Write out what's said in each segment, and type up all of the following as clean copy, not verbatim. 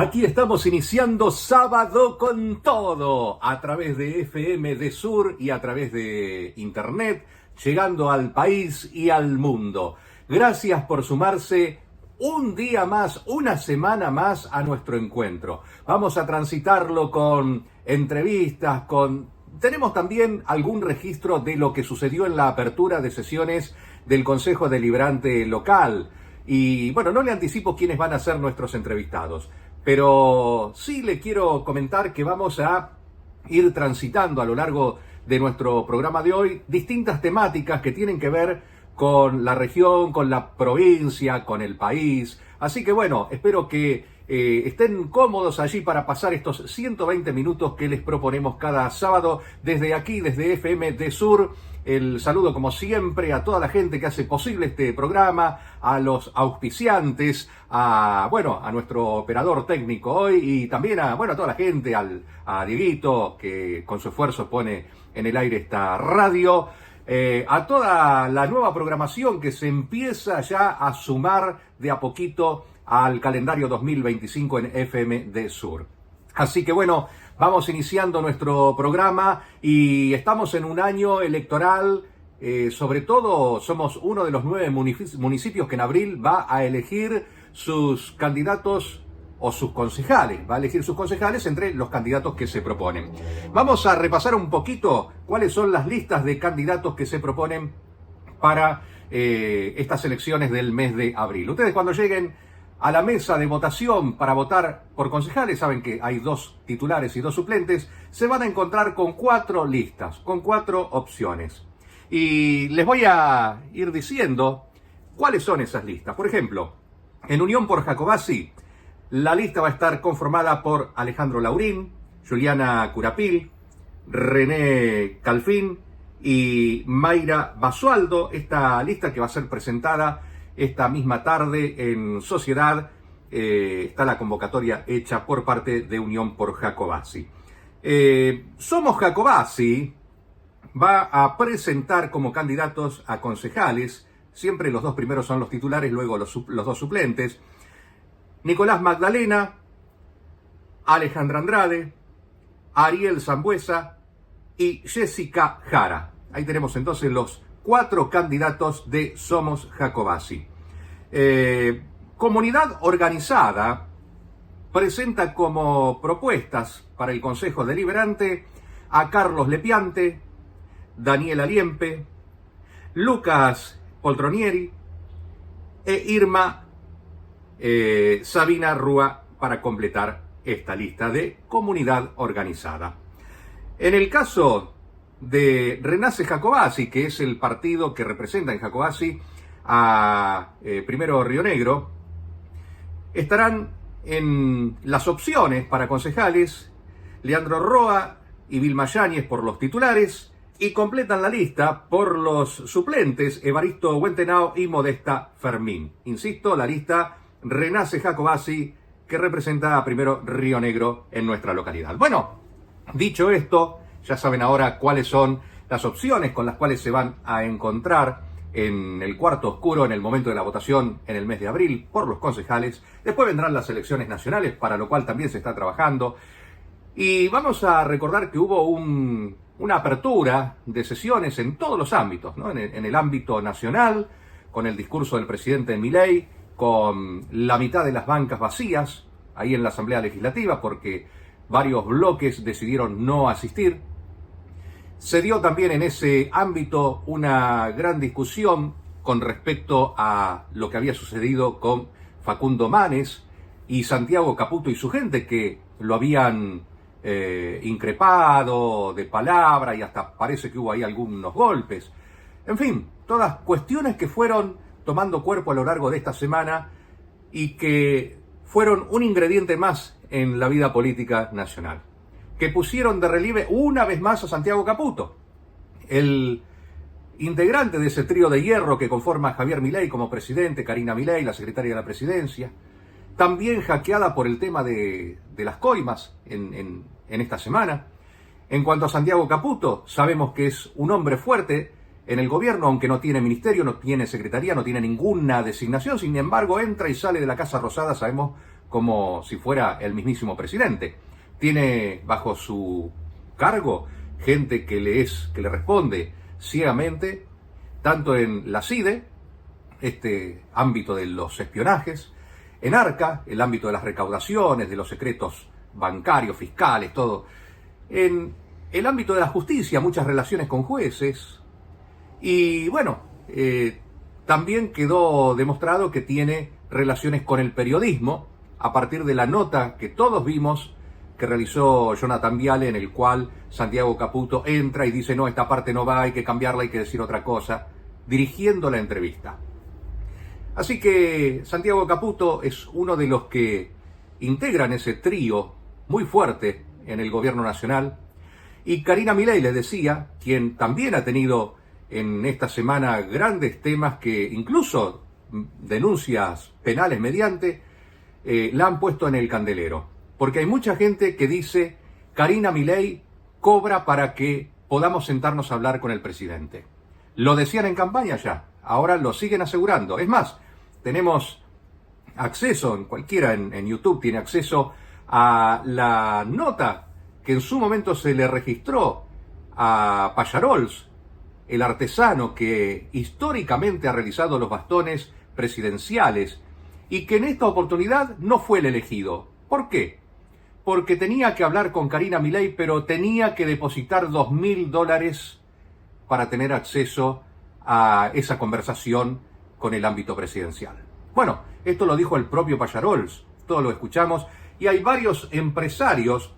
Aquí estamos iniciando Sábado con Todo a través de FM de Sur y a través de Internet, llegando al país y al mundo. Gracias por sumarse un día más, una semana más a nuestro encuentro. Vamos a transitarlo con entrevistas, Tenemos también algún registro de lo que sucedió en la apertura de sesiones del Consejo Deliberante local. Y bueno, no le anticipo quiénes van a ser nuestros entrevistados, pero sí le quiero comentar que vamos a ir transitando a lo largo de nuestro programa de hoy distintas temáticas que tienen que ver con la región, con la provincia, con el país. Así que bueno, espero que estén cómodos allí para pasar estos 120 minutos que les proponemos cada sábado desde aquí, desde FM de Sur. El saludo como siempre a toda la gente que hace posible este programa, a los auspiciantes, a nuestro operador técnico hoy y también a toda la gente, a Dieguito que con su esfuerzo pone en el aire esta radio, a toda la nueva programación que se empieza ya a sumar de a poquito al calendario 2025 en FM de Sur. Así que bueno, vamos iniciando nuestro programa y estamos en un año electoral, sobre todo somos uno de los 9 municipios que en abril va a elegir sus candidatos o sus concejales, va a elegir sus concejales entre los candidatos que se proponen. Vamos a repasar un poquito cuáles son las listas de candidatos que se proponen para estas elecciones del mes de abril. Ustedes cuando lleguen a la mesa de votación para votar por concejales, saben que hay 2 titulares y 2 suplentes, se van a encontrar con 4 listas, con 4 opciones. Y les voy a ir diciendo cuáles son esas listas. Por ejemplo, en Unión por Jacobacci, la lista va a estar conformada por Alejandro Laurín, Juliana Curapil, René Calfín y Mayra Basualdo. Esta lista que va a ser presentada esta misma tarde en Sociedad, está la convocatoria hecha por parte de Unión por Jacobacci. Somos Jacobacci va a presentar como candidatos a concejales, siempre los 2 primeros son los titulares, luego los 2 suplentes, Nicolás Magdalena, Alejandra Andrade, Ariel Zambuesa y Jessica Jara. Ahí tenemos entonces los 4 candidatos de Somos Jacobacci. Comunidad Organizada presenta como propuestas para el Consejo Deliberante a Carlos Lepiante, Daniela Liempe, Lucas Poltronieri e Irma Sabina Rúa para completar esta lista de Comunidad Organizada. En el caso de Renace Jacobacci, que es el partido que representa en Jacobacci a Primero Río Negro, estarán en las opciones para concejales Leandro Roa y Vilma Yáñez por los titulares y completan la lista por los suplentes Evaristo Huentenao y Modesta Fermín. Insisto, la lista Renace Jacobacci que representa a Primero Río Negro en nuestra localidad. Bueno, dicho esto, ya saben ahora cuáles son las opciones con las cuales se van a encontrar en el cuarto oscuro en el momento de la votación en el mes de abril por los concejales. Después vendrán las elecciones nacionales, para lo cual también se está trabajando. Y vamos a recordar que hubo una apertura de sesiones en todos los ámbitos, ¿no? En el ámbito nacional, con el discurso del presidente Milei, con la mitad de las bancas vacías ahí en la Asamblea Legislativa, porque varios bloques decidieron no asistir. Se dio también en ese ámbito una gran discusión con respecto a lo que había sucedido con Facundo Manes y Santiago Caputo y su gente, que lo habían increpado de palabra y hasta parece que hubo ahí algunos golpes. En fin, todas cuestiones que fueron tomando cuerpo a lo largo de esta semana y que fueron un ingrediente más en la vida política nacional, que pusieron de relieve una vez más a Santiago Caputo, el integrante de ese trío de hierro que conforma Javier Milei como presidente, Karina Milei, la secretaria de la presidencia, también hackeada por el tema de las coimas en esta semana. En cuanto a Santiago Caputo, sabemos que es un hombre fuerte en el gobierno, aunque no tiene ministerio, no tiene secretaría, no tiene ninguna designación, sin embargo entra y sale de la Casa Rosada, sabemos, como si fuera el mismísimo presidente. Tiene bajo su cargo gente que le responde ciegamente, tanto en la CIDE, este ámbito de los espionajes, en ARCA, el ámbito de las recaudaciones, de los secretos bancarios, fiscales, todo. En el ámbito de la justicia, muchas relaciones con jueces. Y bueno, también quedó demostrado que tiene relaciones con el periodismo, a partir de la nota que todos vimos que realizó Jonathan Viale, en el cual Santiago Caputo entra y dice: no, esta parte no va, hay que cambiarla, hay que decir otra cosa, dirigiendo la entrevista. Así que Santiago Caputo es uno de los que integran ese trío muy fuerte en el gobierno nacional. Y Karina Milei, les decía, quien también ha tenido en esta semana grandes temas que incluso denuncias penales mediante, la han puesto en el candelero. Porque hay mucha gente que dice: Karina Milei cobra para que podamos sentarnos a hablar con el presidente. Lo decían en campaña ya, ahora lo siguen asegurando. Es más, tenemos acceso, cualquiera en YouTube tiene acceso a la nota que en su momento se le registró a Pallarols, el artesano que históricamente ha realizado los bastones presidenciales y que en esta oportunidad no fue el elegido. ¿Por qué? Porque tenía que hablar con Karina Milei, pero tenía que depositar $2.000 para tener acceso a esa conversación con el ámbito presidencial. Bueno, esto lo dijo el propio Pallarols, todos lo escuchamos, y hay varios empresarios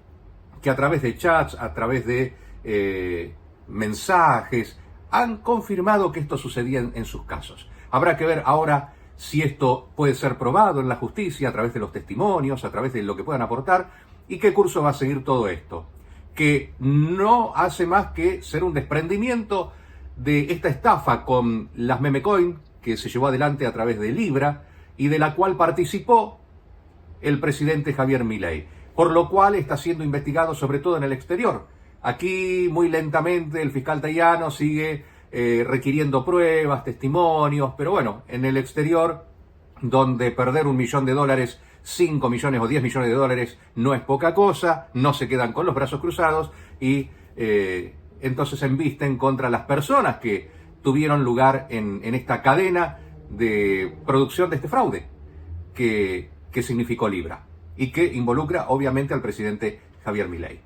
que a través de chats, a través de mensajes, han confirmado que esto sucedía en sus casos. Habrá que ver ahora si esto puede ser probado en la justicia a través de los testimonios, a través de lo que puedan aportar, y qué curso va a seguir todo esto, que no hace más que ser un desprendimiento de esta estafa con las memecoin que se llevó adelante a través de Libra y de la cual participó el presidente Javier Milei, por lo cual está siendo investigado sobre todo en el exterior. Aquí muy lentamente el fiscal Tayano sigue requiriendo pruebas, testimonios, pero bueno, en el exterior, donde perder $1 millón, 5 millones o 10 millones de dólares no es poca cosa, no se quedan con los brazos cruzados y entonces embisten contra las personas que tuvieron lugar en esta cadena de producción de este fraude que significó Libra y que involucra obviamente al presidente Javier Milei.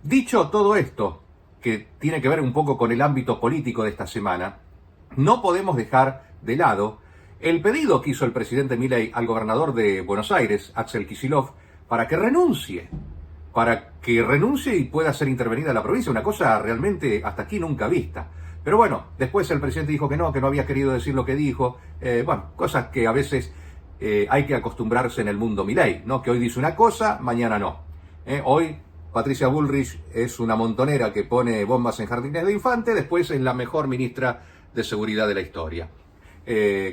Dicho todo esto, que tiene que ver un poco con el ámbito político de esta semana, no podemos dejar de lado el pedido que hizo el presidente Milei al gobernador de Buenos Aires, Axel Kicillof, para que renuncie y pueda ser intervenida la provincia, una cosa realmente hasta aquí nunca vista. Pero bueno, después el presidente dijo que no había querido decir lo que dijo, cosas que a veces hay que acostumbrarse en el mundo Milei, ¿no? Que hoy dice una cosa, mañana no. Hoy Patricia Bullrich es una montonera que pone bombas en jardines de infantes, después es la mejor ministra de Seguridad de la historia.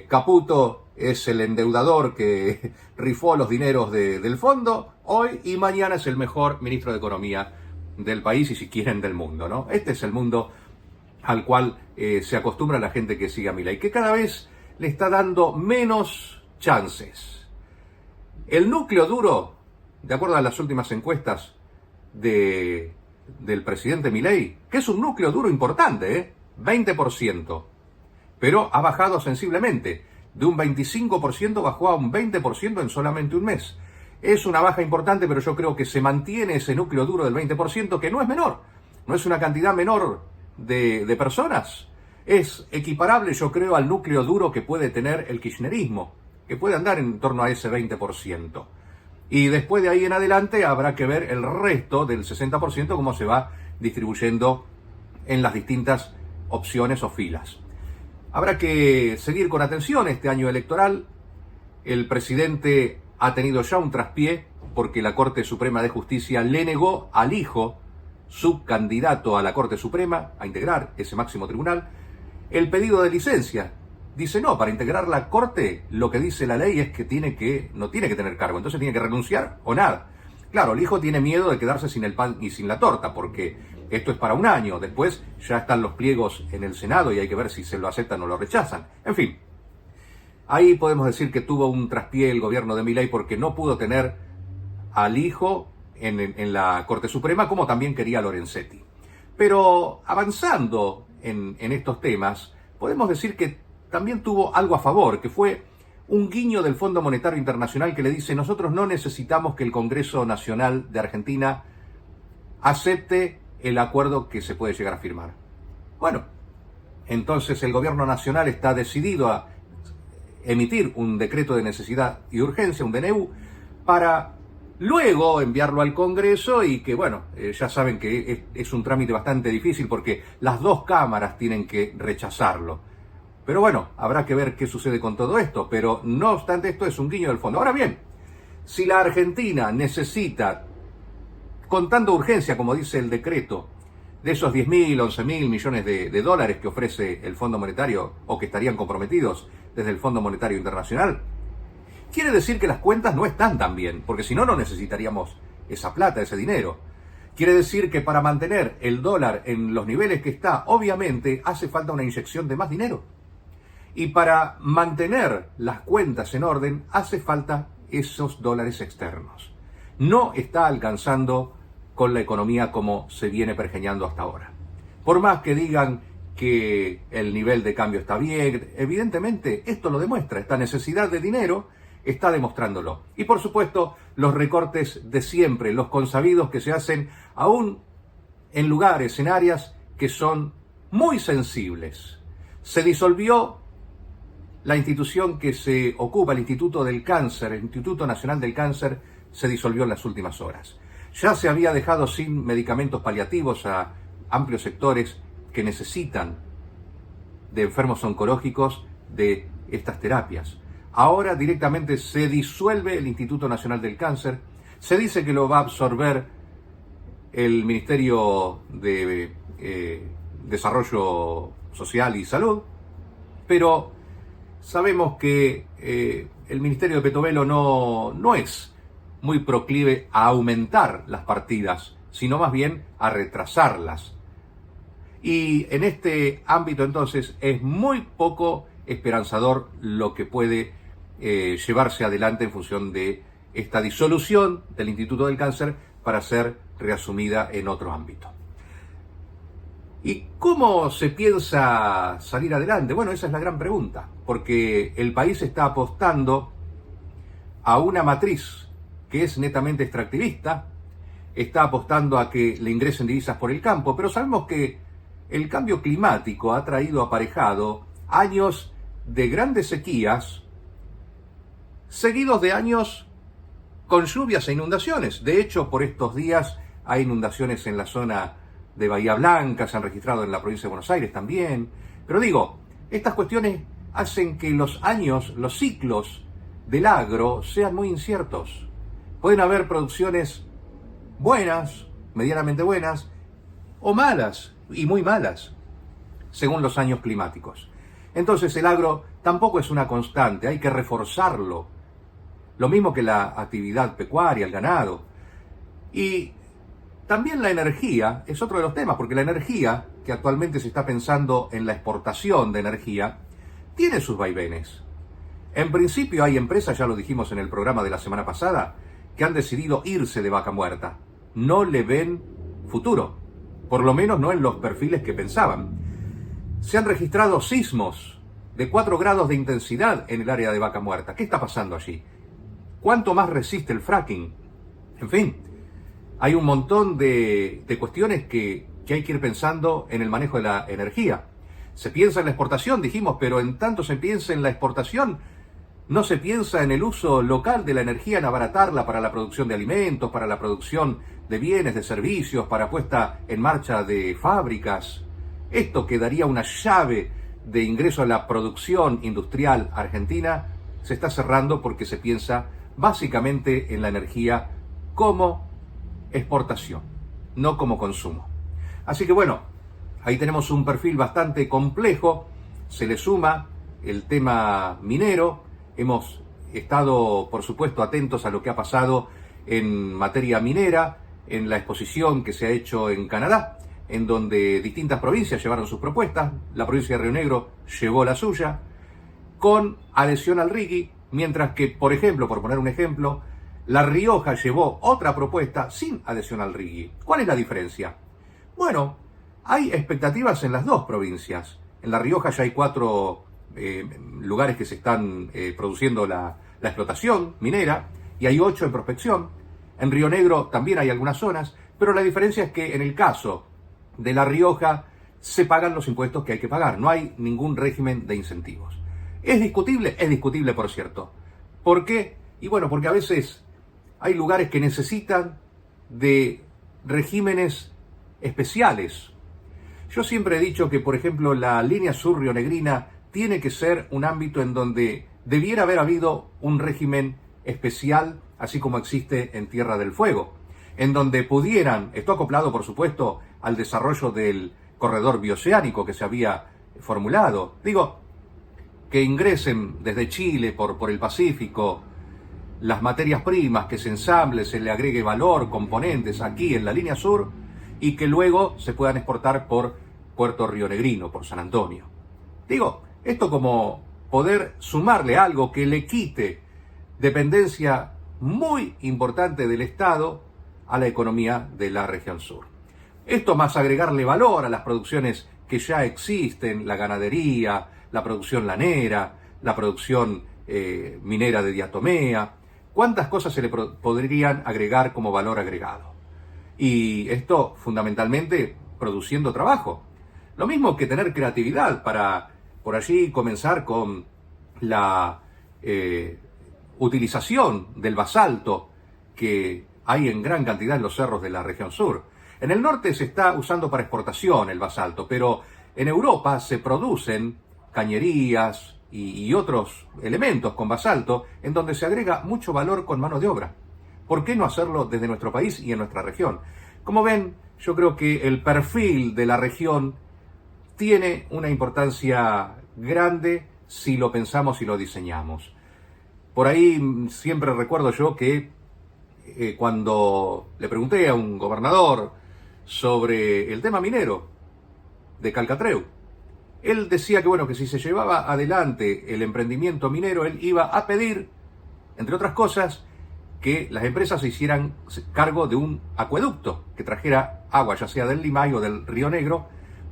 Caputo es el endeudador que rifó los dineros del fondo hoy y mañana es el mejor ministro de Economía del país y si quieren del mundo, ¿no? Este es el mundo al cual se acostumbra la gente que sigue a Milei, que cada vez le está dando menos chances. El núcleo duro, de acuerdo a las últimas encuestas del presidente Milei, que es un núcleo duro importante, 20%, pero ha bajado sensiblemente, de un 25% bajó a un 20% en solamente un mes. Es una baja importante, pero yo creo que se mantiene ese núcleo duro del 20%, que no es menor, no es una cantidad menor de personas. Es equiparable, yo creo, al núcleo duro que puede tener el kirchnerismo, que puede andar en torno a ese 20%. Y después de ahí en adelante habrá que ver el resto del 60% cómo se va distribuyendo en las distintas opciones o filas. Habrá que seguir con atención este año electoral. El presidente ha tenido ya un traspié porque la Corte Suprema de Justicia le negó al hijo, subcandidato a la Corte Suprema, a integrar ese máximo tribunal, el pedido de licencia. Dice, no, para integrar la Corte lo que dice la ley es que no tiene que tener cargo, entonces tiene que renunciar o nada. Claro, el hijo tiene miedo de quedarse sin el pan y sin la torta, porque esto es para un año, después ya están los pliegos en el Senado y hay que ver si se lo aceptan o lo rechazan. En fin, Ahí podemos decir que tuvo un traspié el gobierno de Milei porque no pudo tener al hijo en la Corte Suprema, como también quería Lorenzetti. Pero avanzando en estos temas, podemos decir que también tuvo algo a favor, que fue un guiño del Fondo Monetario Internacional que le dice: nosotros no necesitamos que el Congreso Nacional de Argentina acepte el acuerdo que se puede llegar a firmar. Bueno, entonces el gobierno nacional está decidido a emitir un decreto de necesidad y urgencia, un DNU, para luego enviarlo al Congreso y que, bueno, ya saben que es un trámite bastante difícil porque las dos cámaras tienen que rechazarlo. Pero bueno, habrá que ver qué sucede con todo esto, pero no obstante esto es un guiño del fondo. Ahora bien, si la Argentina necesita, con tanta urgencia como dice el decreto, de esos 10.000, 11.000 millones de dólares que ofrece el Fondo Monetario o que estarían comprometidos desde el Fondo Monetario Internacional, quiere decir que las cuentas no están tan bien, porque si no, no necesitaríamos esa plata, ese dinero. Quiere decir que para mantener el dólar en los niveles que está, obviamente hace falta una inyección de más dinero. Y para mantener las cuentas en orden, hace falta esos dólares externos. No está alcanzando con la economía como se viene pergeñando hasta ahora. Por más que digan que el nivel de cambio está bien, evidentemente esto lo demuestra, esta necesidad de dinero está demostrándolo. Y por supuesto, los recortes de siempre, los consabidos que se hacen aún en lugares, en áreas que son muy sensibles. Se disolvió la institución que se ocupa, el Instituto del Cáncer, el Instituto Nacional del Cáncer, se disolvió en las últimas horas. Ya se había dejado sin medicamentos paliativos a amplios sectores que necesitan de enfermos oncológicos de estas terapias. Ahora directamente se disuelve el Instituto Nacional del Cáncer. Se dice que lo va a absorber el Ministerio de Desarrollo Social y Salud, pero sabemos que el Ministerio de Petovelo no es muy proclive a aumentar las partidas, sino más bien a retrasarlas. Y en este ámbito entonces es muy poco esperanzador lo que puede llevarse adelante en función de esta disolución del Instituto del Cáncer para ser reasumida en otro ámbito. ¿Y cómo se piensa salir adelante? Bueno, esa es la gran pregunta, porque el país está apostando a una matriz que es netamente extractivista, está apostando a que le ingresen divisas por el campo, pero sabemos que el cambio climático ha traído aparejado años de grandes sequías, seguidos de años con lluvias e inundaciones. De hecho, por estos días hay inundaciones en la zona de Bahía Blanca, se han registrado en la provincia de Buenos Aires también. Pero digo, estas cuestiones hacen que los años, los ciclos del agro sean muy inciertos. Pueden haber producciones buenas, medianamente buenas, o malas, y muy malas, según los años climáticos. Entonces el agro tampoco es una constante, hay que reforzarlo. Lo mismo que la actividad pecuaria, el ganado. Y también la energía es otro de los temas, porque la energía, que actualmente se está pensando en la exportación de energía, tiene sus vaivenes. En principio hay empresas, ya lo dijimos en el programa de la semana pasada, que han decidido irse de Vaca Muerta. No le ven futuro, por lo menos no en los perfiles que pensaban. Se han registrado sismos de 4 grados de intensidad en el área de Vaca Muerta. ¿Qué está pasando allí? ¿Cuánto más resiste el fracking? En fin, hay un montón de cuestiones que hay que ir pensando en el manejo de la energía. Se piensa en la exportación, dijimos, pero en tanto se piensa en la exportación, no se piensa en el uso local de la energía, en abaratarla para la producción de alimentos, para la producción de bienes, de servicios, para puesta en marcha de fábricas. Esto que daría una llave de ingreso a la producción industrial argentina, se está cerrando porque se piensa básicamente en la energía como exportación, no como consumo. Así que bueno, ahí tenemos un perfil bastante complejo, se le suma el tema minero. Hemos estado, por supuesto, atentos a lo que ha pasado en materia minera, en la exposición que se ha hecho en Canadá, en donde distintas provincias llevaron sus propuestas. La provincia de Río Negro llevó la suya. con adhesión al RIGI, mientras que, por ejemplo, por poner un ejemplo, La Rioja llevó otra propuesta sin adhesión al RIGI. ¿Cuál es la diferencia? Bueno, hay expectativas en las dos provincias. En La Rioja ya hay 4 lugares que se están produciendo la explotación minera y hay 8 en prospección. En Río Negro también hay algunas zonas, pero la diferencia es que en el caso de La Rioja se pagan los impuestos que hay que pagar. No hay ningún régimen de incentivos. ¿Es discutible? Es discutible, por cierto. ¿Por qué? Y bueno, porque a veces hay lugares que necesitan de regímenes especiales. Yo siempre he dicho que, por ejemplo, la línea sur rionegrina tiene que ser un ámbito en donde debiera haber habido un régimen especial, así como existe en Tierra del Fuego, en donde pudieran, esto acoplado por supuesto al desarrollo del corredor bioceánico que se había formulado, digo, que ingresen desde Chile por el Pacífico las materias primas, que se ensamble, se le agregue valor, componentes aquí en la línea sur y que luego se puedan exportar por Puerto Rionegrino, por San Antonio. Digo, esto como poder sumarle algo que le quite dependencia muy importante del Estado a la economía de la región sur. Esto más agregarle valor a las producciones que ya existen, la ganadería, la producción lanera, la producción minera de diatomea. ¿Cuántas cosas se le podrían agregar como valor agregado? Y esto fundamentalmente produciendo trabajo. Lo mismo que tener creatividad para por allí comenzar con la utilización del basalto que hay en gran cantidad en los cerros de la región sur. En el norte se está usando para exportación el basalto, pero en Europa se producen cañerías y otros elementos con basalto en donde se agrega mucho valor con mano de obra. ¿Por qué no hacerlo desde nuestro país y en nuestra región? Como ven, yo creo que el perfil de la región tiene una importancia grande si lo pensamos y lo diseñamos. Por ahí siempre recuerdo yo que cuando le pregunté a un gobernador sobre el tema minero de Calcatreu, él decía que bueno, que si se llevaba adelante el emprendimiento minero, él iba a pedir, entre otras cosas, que las empresas se hicieran cargo de un acueducto que trajera agua, ya sea del Limay o del Río Negro,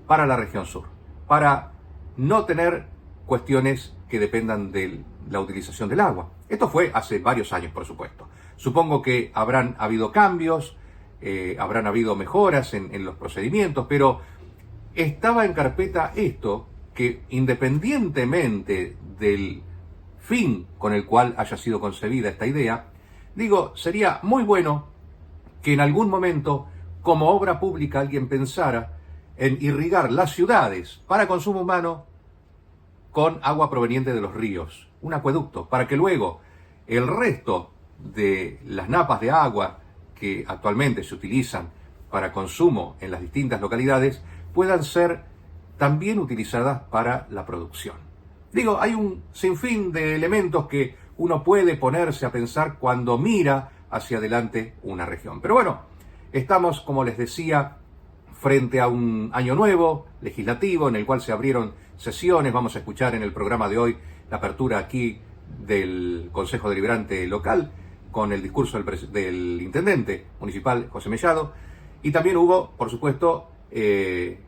para la región sur, para no tener cuestiones que dependan de la utilización del agua. Esto fue hace varios años, por supuesto. Supongo que habrán habido cambios, habrán habido mejoras en los procedimientos, pero estaba en carpeta esto, que independientemente del fin con el cual haya sido concebida esta idea, digo, sería muy bueno que en algún momento, como obra pública, alguien pensara en irrigar las ciudades para consumo humano con agua proveniente de los ríos, un acueducto, para que luego el resto de las napas de agua que actualmente se utilizan para consumo en las distintas localidades puedan ser también utilizadas para la producción. Digo, hay un sinfín de elementos que uno puede ponerse a pensar cuando mira hacia adelante una región. Pero bueno, estamos, como les decía, frente a un año nuevo, legislativo, en el cual se abrieron sesiones. Vamos a escuchar en el programa de hoy la apertura aquí del Consejo Deliberante local, con el discurso del intendente municipal, José Mellado. Y también hubo, por supuesto,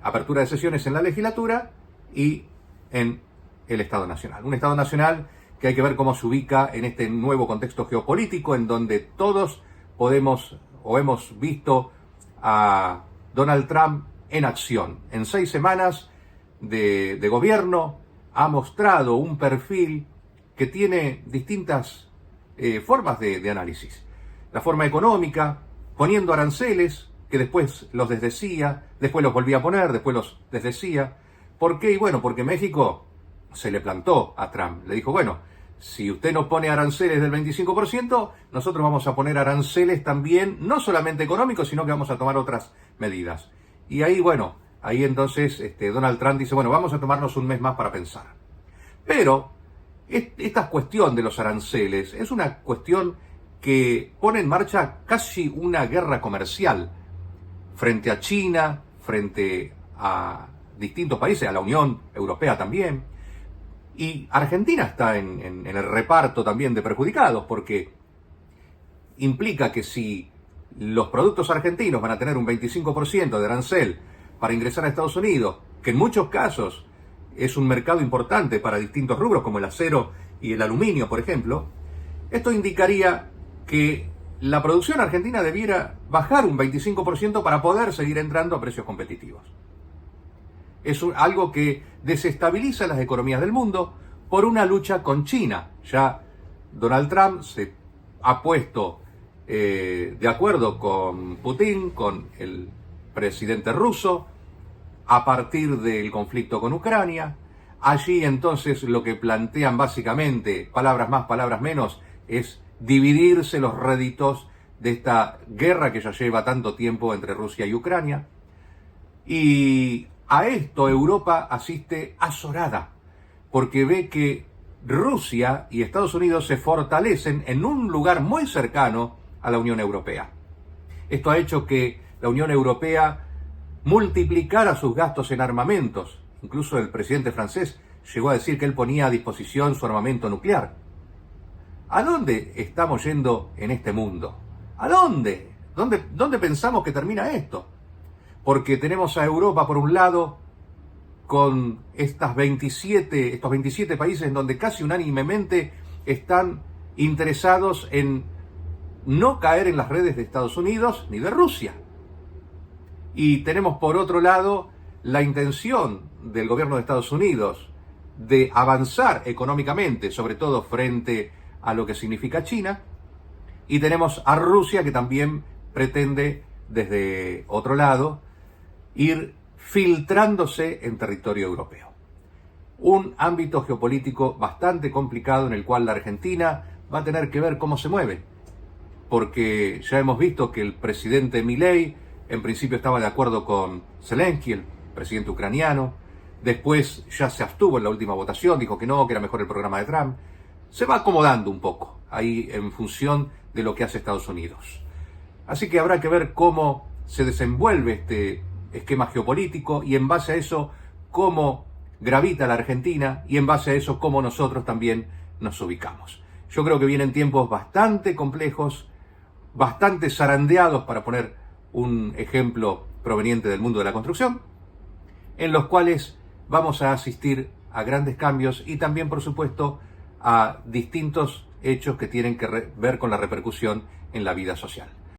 apertura de sesiones en la legislatura y en el Estado Nacional. Un Estado Nacional que hay que ver cómo se ubica en este nuevo contexto geopolítico en donde todos podemos o hemos visto a Donald Trump en acción. En 6 semanas de gobierno ha mostrado un perfil que tiene distintas formas de análisis. La forma económica, poniendo aranceles, que después los desdecía, después los volvía a poner, después los desdecía. ¿Por qué? Y bueno, porque México se le plantó a Trump. Le dijo, bueno, si usted no pone aranceles del 25%, nosotros vamos a poner aranceles también, no solamente económicos, sino que vamos a tomar otras medidas. Y ahí, bueno, ahí entonces Donald Trump dice, bueno, vamos a tomarnos un mes más para pensar. Pero esta cuestión de los aranceles es una cuestión que pone en marcha casi una guerra comercial frente a China, frente a distintos países, a la Unión Europea también, Y Argentina está en el reparto también de perjudicados, porque implica que si los productos argentinos van a tener un 25% de arancel para ingresar a Estados Unidos, que en muchos casos es un mercado importante para distintos rubros como el acero y el aluminio, por ejemplo, esto indicaría que la producción argentina debiera bajar un 25% para poder seguir entrando a precios competitivos. Es algo que desestabiliza las economías del mundo por una lucha con China. Ya Donald Trump se ha puesto de acuerdo con Putin, con el presidente ruso, a partir del conflicto con Ucrania. Allí entonces lo que plantean básicamente, palabras más, palabras menos, es dividirse los réditos de esta guerra que ya lleva tanto tiempo entre Rusia y Ucrania. Y a esto Europa asiste azorada, porque ve que Rusia y Estados Unidos se fortalecen en un lugar muy cercano a la Unión Europea. Esto ha hecho que la Unión Europea multiplicara sus gastos en armamentos. Incluso el presidente francés llegó a decir que él ponía a disposición su armamento nuclear. ¿A dónde estamos yendo en este mundo? ¿A dónde? ¿Dónde pensamos que termina esto? Porque tenemos a Europa por un lado con estos 27 países en donde casi unánimemente están interesados en no caer en las redes de Estados Unidos ni de Rusia. Y tenemos por otro lado la intención del gobierno de Estados Unidos de avanzar económicamente, sobre todo frente a lo que significa China, y tenemos a Rusia que también pretende desde otro lado ir filtrándose en territorio europeo. Un ámbito geopolítico bastante complicado en el cual la Argentina va a tener que ver cómo se mueve, porque ya hemos visto que el presidente Milei en principio estaba de acuerdo con Zelensky, el presidente ucraniano, después ya se abstuvo en la última votación, dijo que no, que era mejor el programa de Trump. Se va acomodando un poco ahí en función de lo que hace Estados Unidos. Así que habrá que ver cómo se desenvuelve este esquema geopolítico y en base a eso cómo gravita la Argentina y en base a eso cómo nosotros también nos ubicamos. Yo creo que vienen tiempos bastante complejos, bastante zarandeados, para poner un ejemplo proveniente del mundo de la construcción, en los cuales vamos a asistir a grandes cambios y también, por supuesto, a distintos hechos que tienen que ver con la repercusión en la vida social.